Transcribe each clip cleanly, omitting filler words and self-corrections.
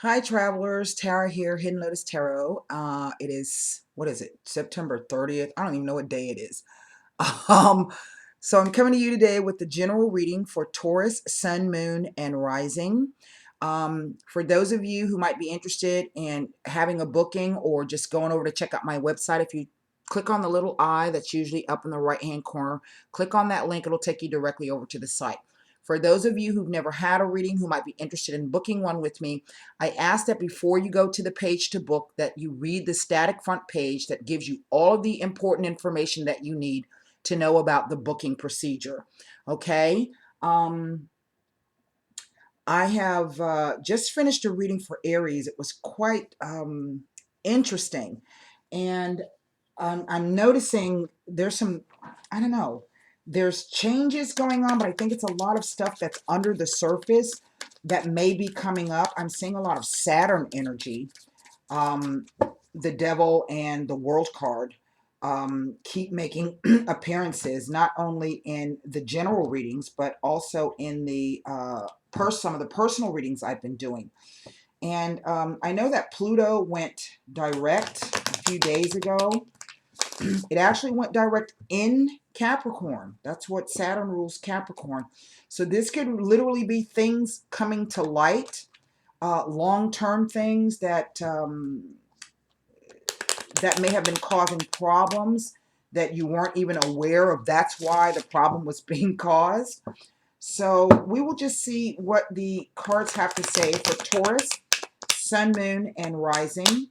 Hi, travelers. Tara here, Hiddenlotus Tarot. It is, what is it? September 30th. I don't even know what day it is. Um, so I'm coming to you today with the general reading for Taurus, Sun, Moon, and Rising. For those of you who might be interested in having a booking or just going over to check out my website, if you click on the little eye that's usually up in the right-hand corner, click on that link. It'll take you directly over to the site. For those of you who've never had a reading, who might be interested in booking one with me, I ask that before you go to the page to book, that you read the static front page that gives you all of the important information that you need to know about the booking procedure. Okay. I have just finished a reading for Aries. It was quite interesting. And I'm noticing there's some, I don't know, there's changes going on, but I think it's a lot of stuff that's under the surface that may be coming up. I'm seeing a lot of Saturn energy. Um, the Devil and the World card keep making appearances, not only in the general readings, but also in the some of the personal readings I've been doing. And I know that Pluto went direct a few days ago. It actually went direct in Capricorn. That's what Saturn rules, Capricorn. So this could literally be things coming to light, long-term things that may have been causing problems that you weren't even aware of. That's why the problem was being caused. So we will just see what the cards have to say for Taurus, Sun, Moon, and Rising.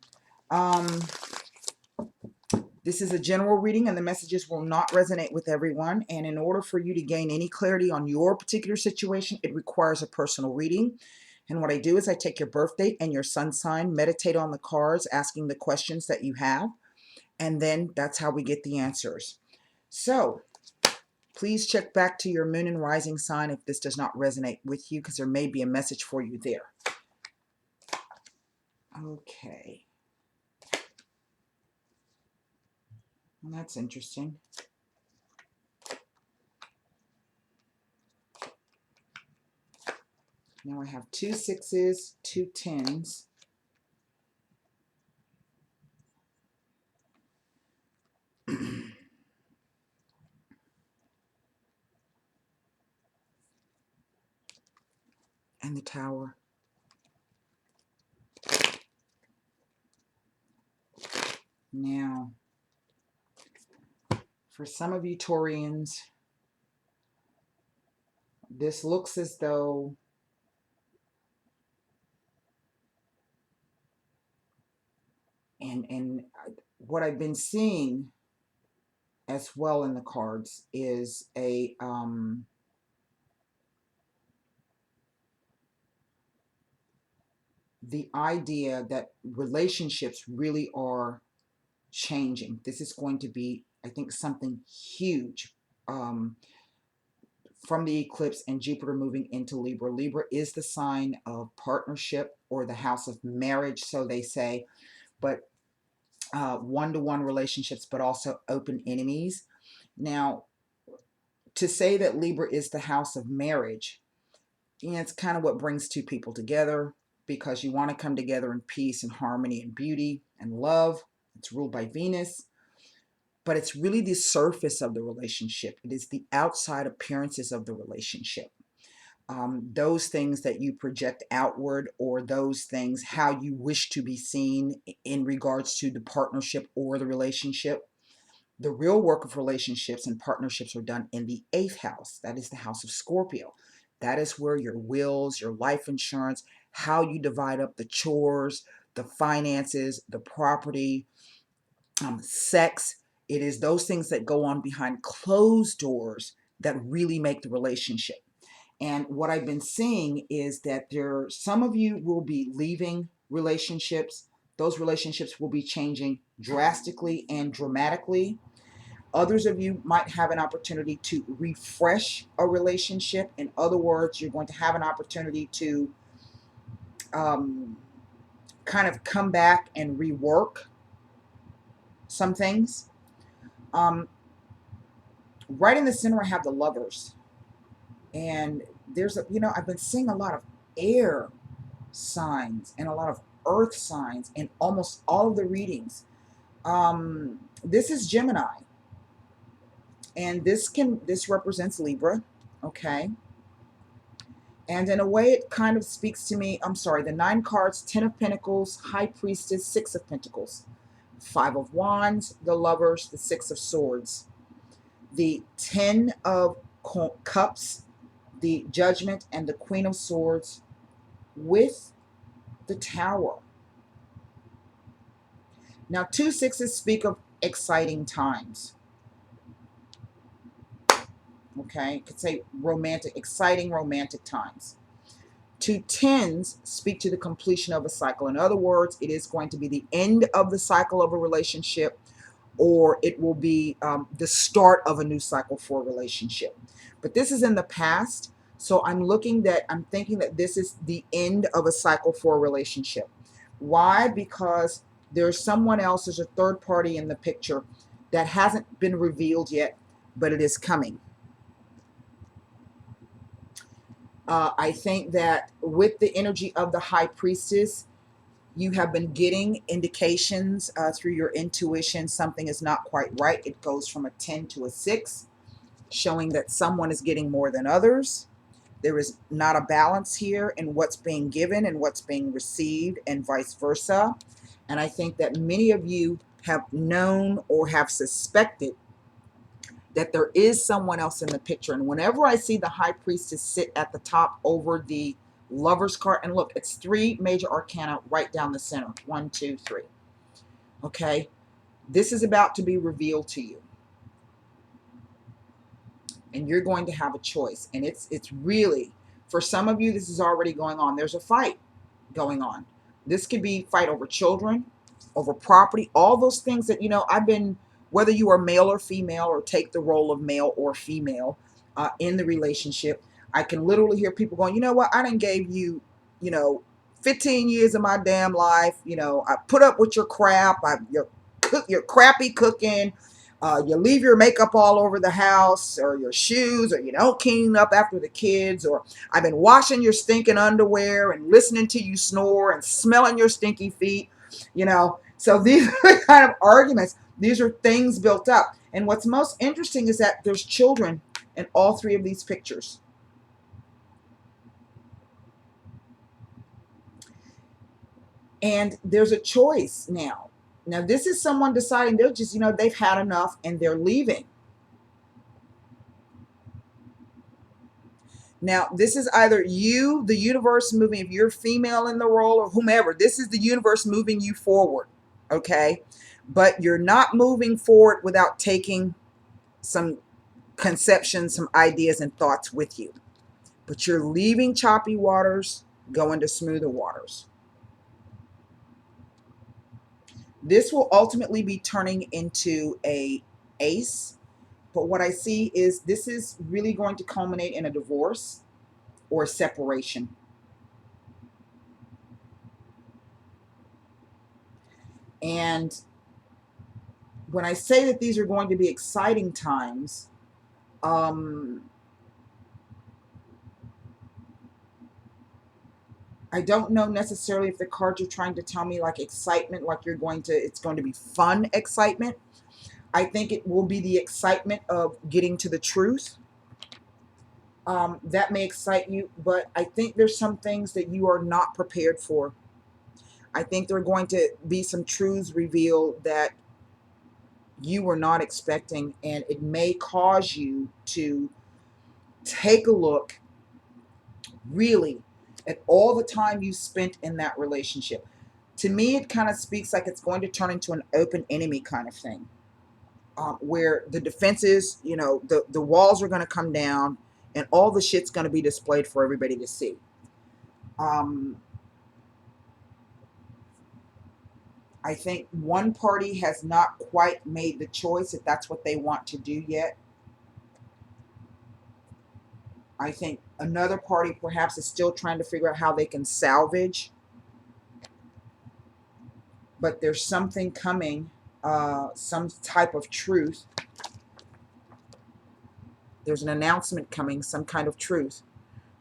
Um, this is a general reading, and the messages will not resonate with everyone. And in order for you to gain any clarity on your particular situation, it requires a personal reading. And what I do is I take your birth date and your sun sign, meditate on the cards, asking the questions that you have, and then that's how we get the answers. So please check back to your moon and rising sign if this does not resonate with you, because there may be a message for you there. Okay. Well, that's interesting. Now I have 2 6s, 2 10s. And the Tower. Now, for some of you Taurians, this looks as though and what I've been seeing as well in the cards is the idea that relationships really are changing. This is going to be, I think, something huge from the eclipse and Jupiter moving into Libra. Libra is the sign of partnership, or the house of marriage, so they say, but one-to-one relationships, but also open enemies. Now, to say that Libra is the house of marriage, it's kind of what brings two people together, because you want to come together in peace and harmony and beauty and love. It's ruled by Venus, but it's really the surface of the relationship. It is the outside appearances of the relationship. Those things that you project outward, or those things how you wish to be seen in regards to the partnership or the relationship. The real work of relationships and partnerships are done in the 8th house. That is the house of Scorpio. That is where your wills, your life insurance, how you divide up the chores, the finances, the property, sex. It is those things that go on behind closed doors that really make the relationship. And what I've been seeing is that some of you will be leaving relationships. Those relationships will be changing drastically and dramatically. Others of you might have an opportunity to refresh a relationship. In other words, you're going to have an opportunity to um, kind of come back and rework some things. Um, right in the center, I have the Lovers. And there's I've been seeing a lot of air signs and a lot of earth signs in almost all of the readings. This is Gemini, and this represents Libra, okay? And in a way, it kind of speaks to me. I'm sorry, the 9 cards: 10 of Pentacles, High Priestess, 6 of Pentacles, 5 of Wands, the Lovers, the 6 of Swords, the 10 of Cups, the Judgment, and the Queen of Swords with the Tower. Now, 2 6s speak of exciting times. Okay, could say romantic, exciting romantic times. 2 10s speak to the completion of a cycle. In other words, it is going to be the end of the cycle of a relationship, or it will be the start of a new cycle for a relationship. But this is in the past, so I'm thinking that this is the end of a cycle for a relationship. Why? Because there's someone else, there's a third party in the picture that hasn't been revealed yet, but it is coming. I think that with the energy of the High Priestess, you have been getting indications through your intuition something is not quite right. It goes from a 10 to a 6, showing that someone is getting more than others. There is not a balance here in what's being given and what's being received, and vice versa. And I think that many of you have known or have suspected that there is someone else in the picture. And whenever I see the High Priestess sit at the top over the Lover's card, and look, it's 3 major arcana right down the center. 1, 2, 3. Okay? This is about to be revealed to you. And you're going to have a choice. And it's really, for some of you, this is already going on. There's a fight going on. This could be fight over children, over property, all those things that, whether you are male or female or take the role of male or female in the relationship, I can literally hear people going, you know what, I done gave you, 15 years of my damn life. I put up with your crap. Your crappy cooking. You leave your makeup all over the house, or your shoes, or you don't clean up after the kids, or I've been washing your stinking underwear and listening to you snore and smelling your stinky feet. So these are the kind of arguments. These are things built up. And what's most interesting is that there's children in all 3 of these pictures. And there's a choice now. Now, this is someone deciding they're just, they've had enough and they're leaving. Now, this is either you, the universe moving, if you're female in the role, or whomever, this is the universe moving you forward, okay? But you're not moving forward without taking some conceptions, some ideas and thoughts with you. But you're leaving choppy waters, going to smoother waters. This will ultimately be turning into a ace. But what I see is this is really going to culminate in a divorce or a separation. And when I say that these are going to be exciting times, I don't know necessarily if the cards are trying to tell me like excitement, like it's going to be fun excitement. I think it will be the excitement of getting to the truth. That may excite you, but I think there's some things that you are not prepared for. I think there are going to be some truths revealed that you were not expecting, and it may cause you to take a look really at all the time you spent in that relationship. To me, it kind of speaks like it's going to turn into an open enemy kind of thing, where the defenses, the walls are going to come down and all the shit's going to be displayed for everybody to see. I think one party has not quite made the choice if that's what they want to do yet. I think another party perhaps is still trying to figure out how they can salvage. But there's something coming, some type of truth. There's an announcement coming, some kind of truth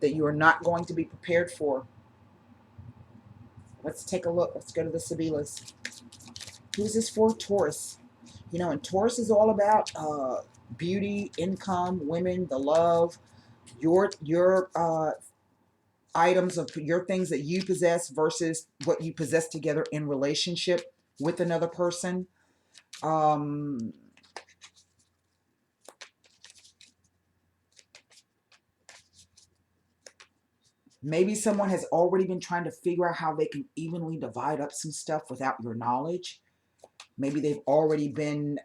that you are not going to be prepared for. Let's take a look. Let's go to the Sibilas. Who's this for? Taurus. You know, and Taurus is all about beauty, income, women, the love, your items of your things that you possess versus what you possess together in relationship with another person. Maybe someone has already been trying to figure out how they can evenly divide up some stuff without your knowledge. Maybe they've already been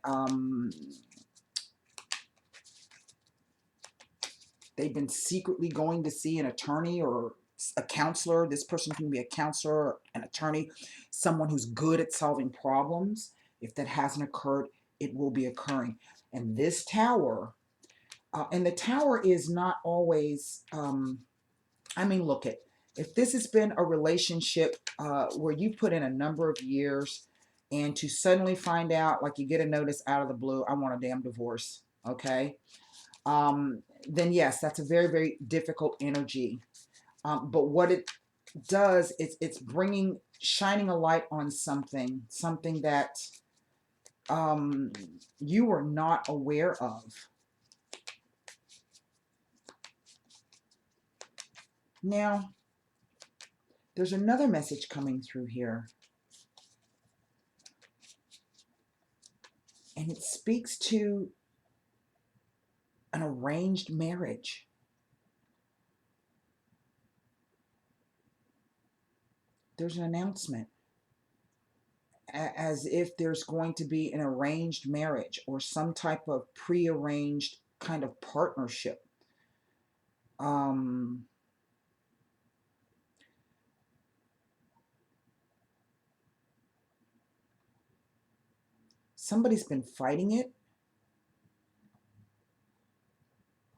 secretly going to see an attorney or a counselor. This person can be a counselor, an attorney, someone who's good at solving problems. If that hasn't occurred, it will be occurring. And this tower, and the tower is not always, I mean, look at, if this has been a relationship where you put in a number of years and to suddenly find out, like you get a notice out of the blue, I want a damn divorce, okay? Then yes, that's a very, very difficult energy. But what it does is it's shining a light on something that you were not aware of. Now, there's another message coming through here. And it speaks to an arranged marriage. There's an announcement as if there's going to be an arranged marriage or some type of prearranged kind of partnership. Somebody's been fighting it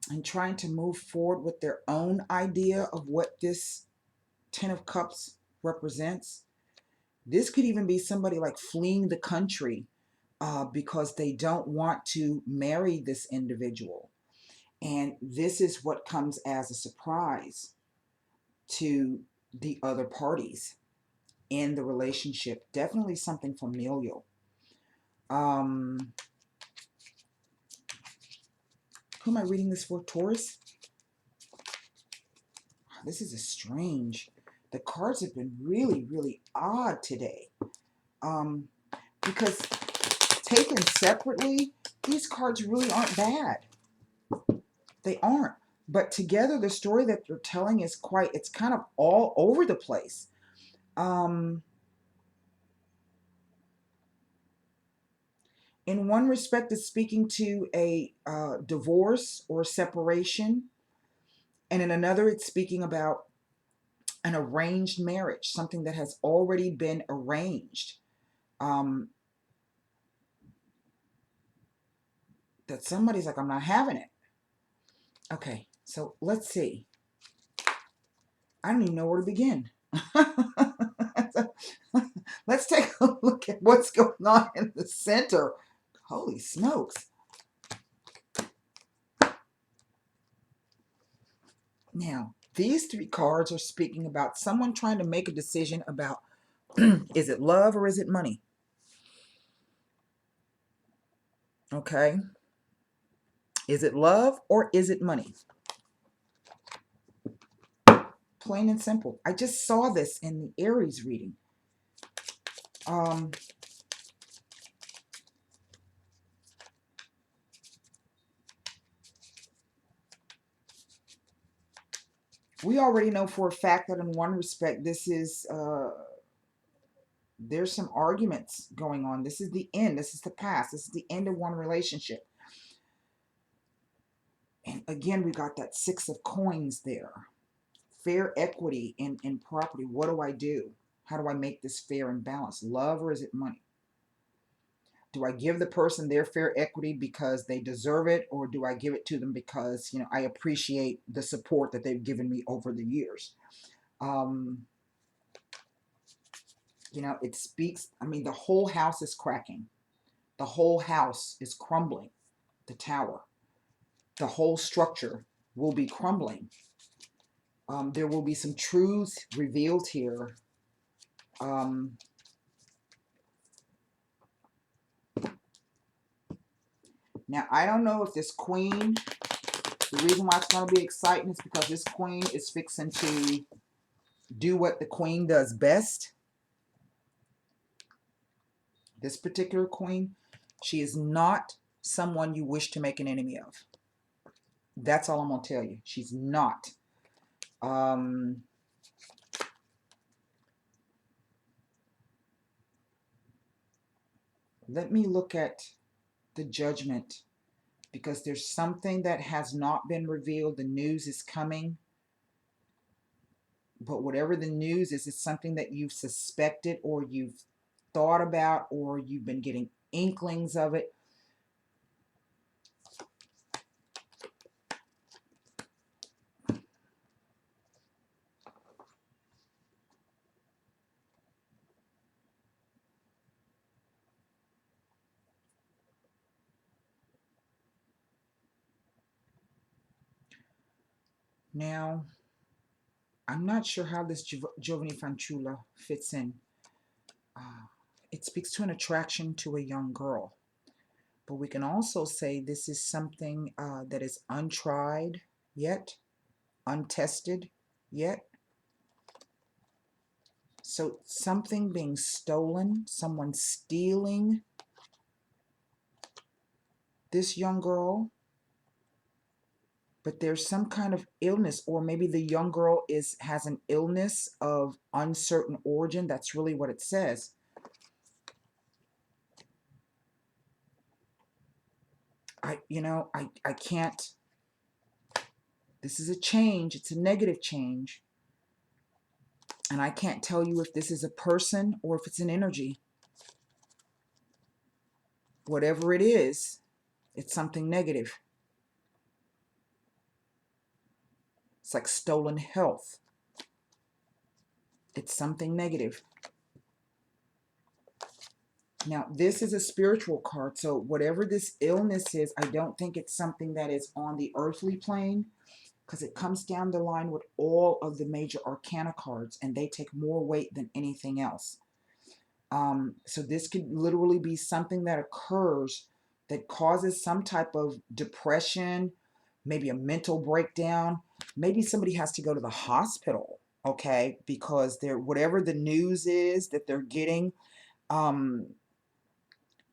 and trying to move forward with their own idea of what this Ten of Cups represents. This could even be somebody like fleeing the country because they don't want to marry this individual. And this is what comes as a surprise to the other parties in the relationship. Definitely something familial. Who am I reading this for? Taurus? This is a strange. The cards have been really, really odd today. Because taken separately, these cards really aren't bad. They aren't. But together, the story that they're telling is it's kind of all over the place. In one respect, it's speaking to a divorce or separation. And in another, it's speaking about an arranged marriage, something that has already been arranged. That somebody's like, I'm not having it. Okay, so let's see. I don't even know where to begin. Let's take a look at what's going on in the center. Holy smokes. Now, these three cards are speaking about someone trying to make a decision about is it love or is it money? Okay. Is it love or is it money? Plain and simple. I just saw this in the Aries reading. We already know for a fact that in one respect, this is, there's some arguments going on. This is the end. This is the past. This is the end of one relationship. And again, we got that Six of Coins there. Fair equity in property. What do I do? How do I make this fair and balanced? Love or is it money? Do I give the person their fair equity because they deserve it, or do I give it to them because, I appreciate the support that they've given me over the years? It speaks, the whole house is cracking. The whole house is crumbling. The tower. The whole structure will be crumbling. There will be some truths revealed here Now, I don't know if this queen, the reason why it's going to be exciting is because this queen is fixing to do what the queen does best. This particular queen, she is not someone you wish to make an enemy of. That's all I'm going to tell you. She's not. Let me look at the judgment, because there's something that has not been revealed. The news is coming. But whatever the news is, it's something that you've suspected or you've thought about or you've been getting inklings of it. Now, I'm not sure how this Giovanni Fanciulla fits in. It speaks to an attraction to a young girl. But we can also say this is something that is untried yet, untested yet. So something being stolen, someone stealing this young girl, but there's some kind of illness, or maybe the young girl has an illness of uncertain origin. That's really what it says. I can't, this is a change, it's a negative change. And I can't tell you if this is a person or if it's an energy. Whatever it is, it's something negative. It's like stolen health. It's something negative. Now, this is a spiritual card, so whatever this illness is, I don't think it's something that is on the earthly plane, because it comes down the line with all of the major arcana cards, and they take more weight than anything else. So this could literally be something that occurs that causes some type of depression, maybe a mental breakdown. Maybe somebody has to go to the hospital, okay, because whatever the news is that they're getting,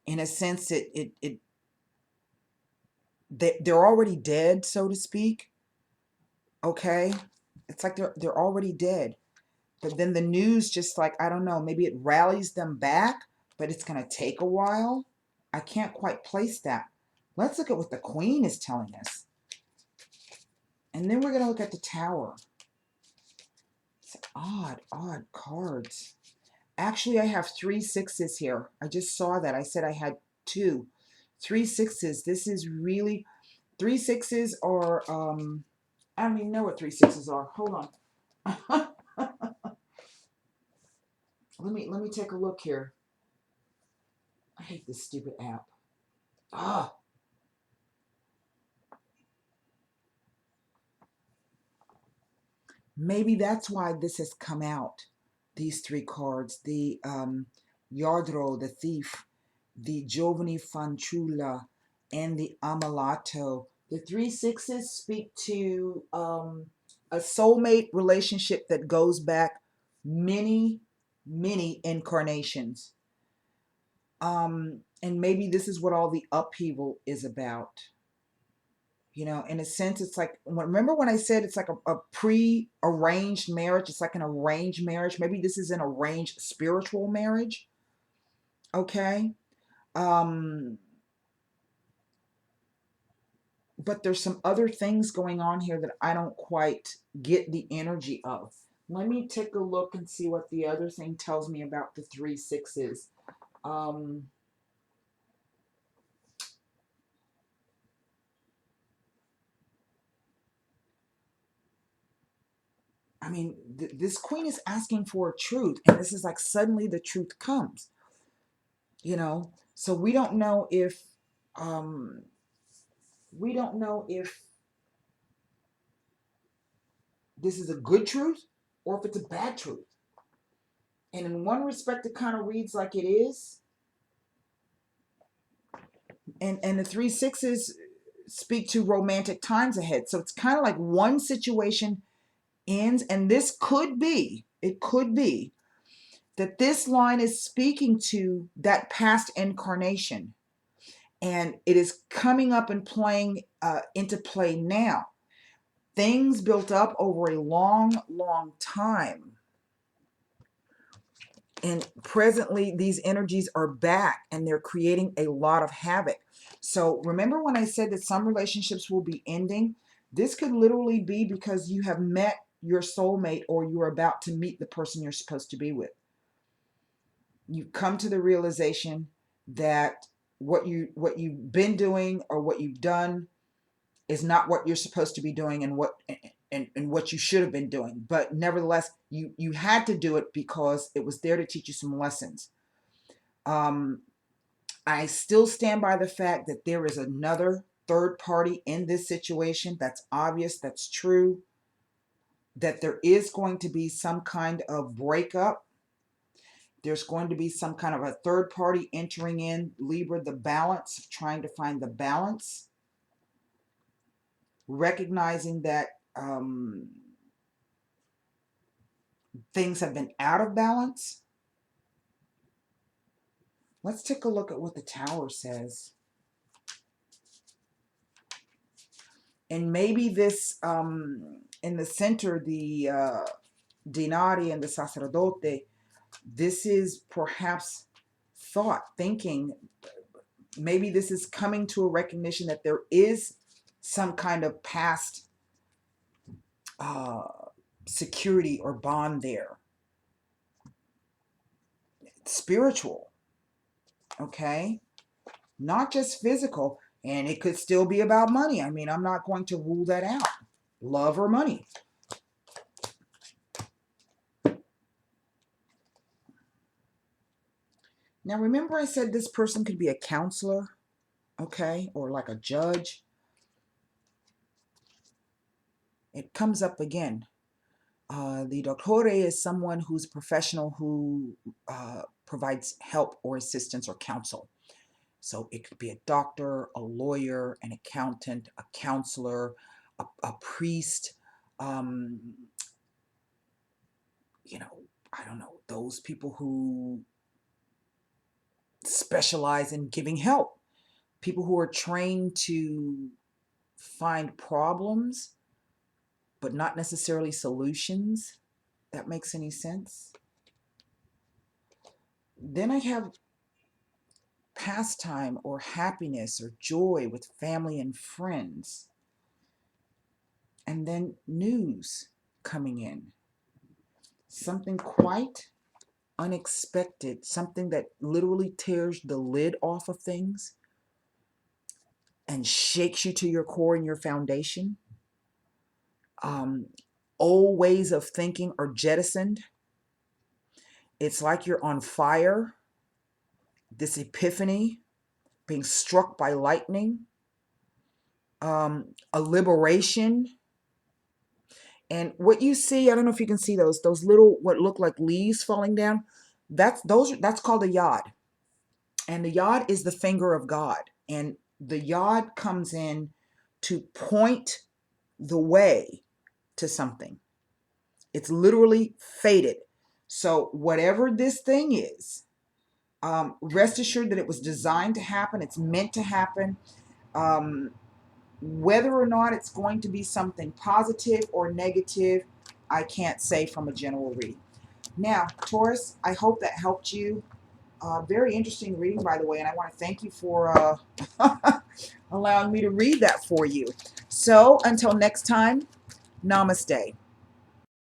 in a sense, they're already dead, so to speak. Okay, it's like they're already dead. But then the news just, like, I don't know, maybe it rallies them back, but it's going to take a while. I can't quite place that. Let's look at what the Queen is telling us. And then we're going to look at the Tower. It's odd cards. Actually, I have 3 6s here. I just saw that. I said I had 2. 3 6s. This is really... 3 6s are... I don't even know what 3 6s are. Hold on. Let me take a look here. I hate this stupid app. Ah. Maybe that's why this has come out. These 3 cards. The Yardro, the Thief, the Giovanni Fanciulla, and the Ammalato. The 3 6s speak to a soulmate relationship that goes back many, many incarnations. And maybe this is what all the upheaval is about. You know, in a sense, it's like, remember when I said it's like a pre-arranged marriage? It's like an arranged marriage. Maybe this is an arranged spiritual marriage. Okay. But there's some other things going on here that I don't quite get the energy of. Let me take a look and see what the other thing tells me about the 3 6s. I mean, this Queen is asking for a truth, and this is like suddenly the truth comes. You know, so we don't know if this is a good truth or if it's a bad truth. And in one respect, it kind of reads like it is. And the three sixes speak to romantic times ahead. So it's kind of like one situation ends, and this could be, it could be that this line is speaking to that past incarnation, and it is coming up and playing into play now. Things built up over a long, long time. And presently, these energies are back and they're creating a lot of havoc. So remember when I said that some relationships will be ending? This could literally be because you have met your soulmate, or you're about to meet the person you're supposed to be with. You've come to the realization that what you've been doing or what you've done is not what you're supposed to be doing, and what you should have been doing. But nevertheless, you had to do it because it was there to teach you some lessons. I still stand by the fact that there is another third party in this situation. That's obvious, that's true, that there is going to be some kind of breakup. There's going to be some kind of a third party entering in, Libra, the balance, trying to find the balance, recognizing that things have been out of balance. Let's take a look at what the Tower says. And maybe this, in the center, the Dinari and the Sacerdote, this is perhaps thought, thinking. Maybe this is coming to a recognition that there is some kind of past security or bond there. Spiritual, okay? Not just physical, and it could still be about money. I mean, I'm not going to rule that out. Love or money. Now, remember I said this person could be a counselor, okay, or like a judge. It comes up again. The dottore is someone who's a professional who provides help or assistance or counsel. So it could be a doctor, a lawyer, an accountant, a counselor, a priest, you know, I don't know, those people who specialize in giving help, people who are trained to find problems, but not necessarily solutions. That makes any sense? Then I have pastime or happiness or joy with family and friends. And then news coming in. Something quite unexpected, something that literally tears the lid off of things and shakes you to your core and your foundation. Old ways of thinking are jettisoned. It's like you're on fire. This epiphany, being struck by lightning, a liberation. And what you see, I don't know if you can see those little, what look like leaves falling down. That's called a yod. And the yod is the finger of God. And the yod comes in to point the way to something. It's literally fated. So whatever this thing is, rest assured that it was designed to happen. It's meant to happen. Whether or not it's going to be something positive or negative, I can't say from a general reading. Now, Taurus, I hope that helped you. Very interesting reading, by the way, and I want to thank you for allowing me to read that for you. So, until next time, namaste.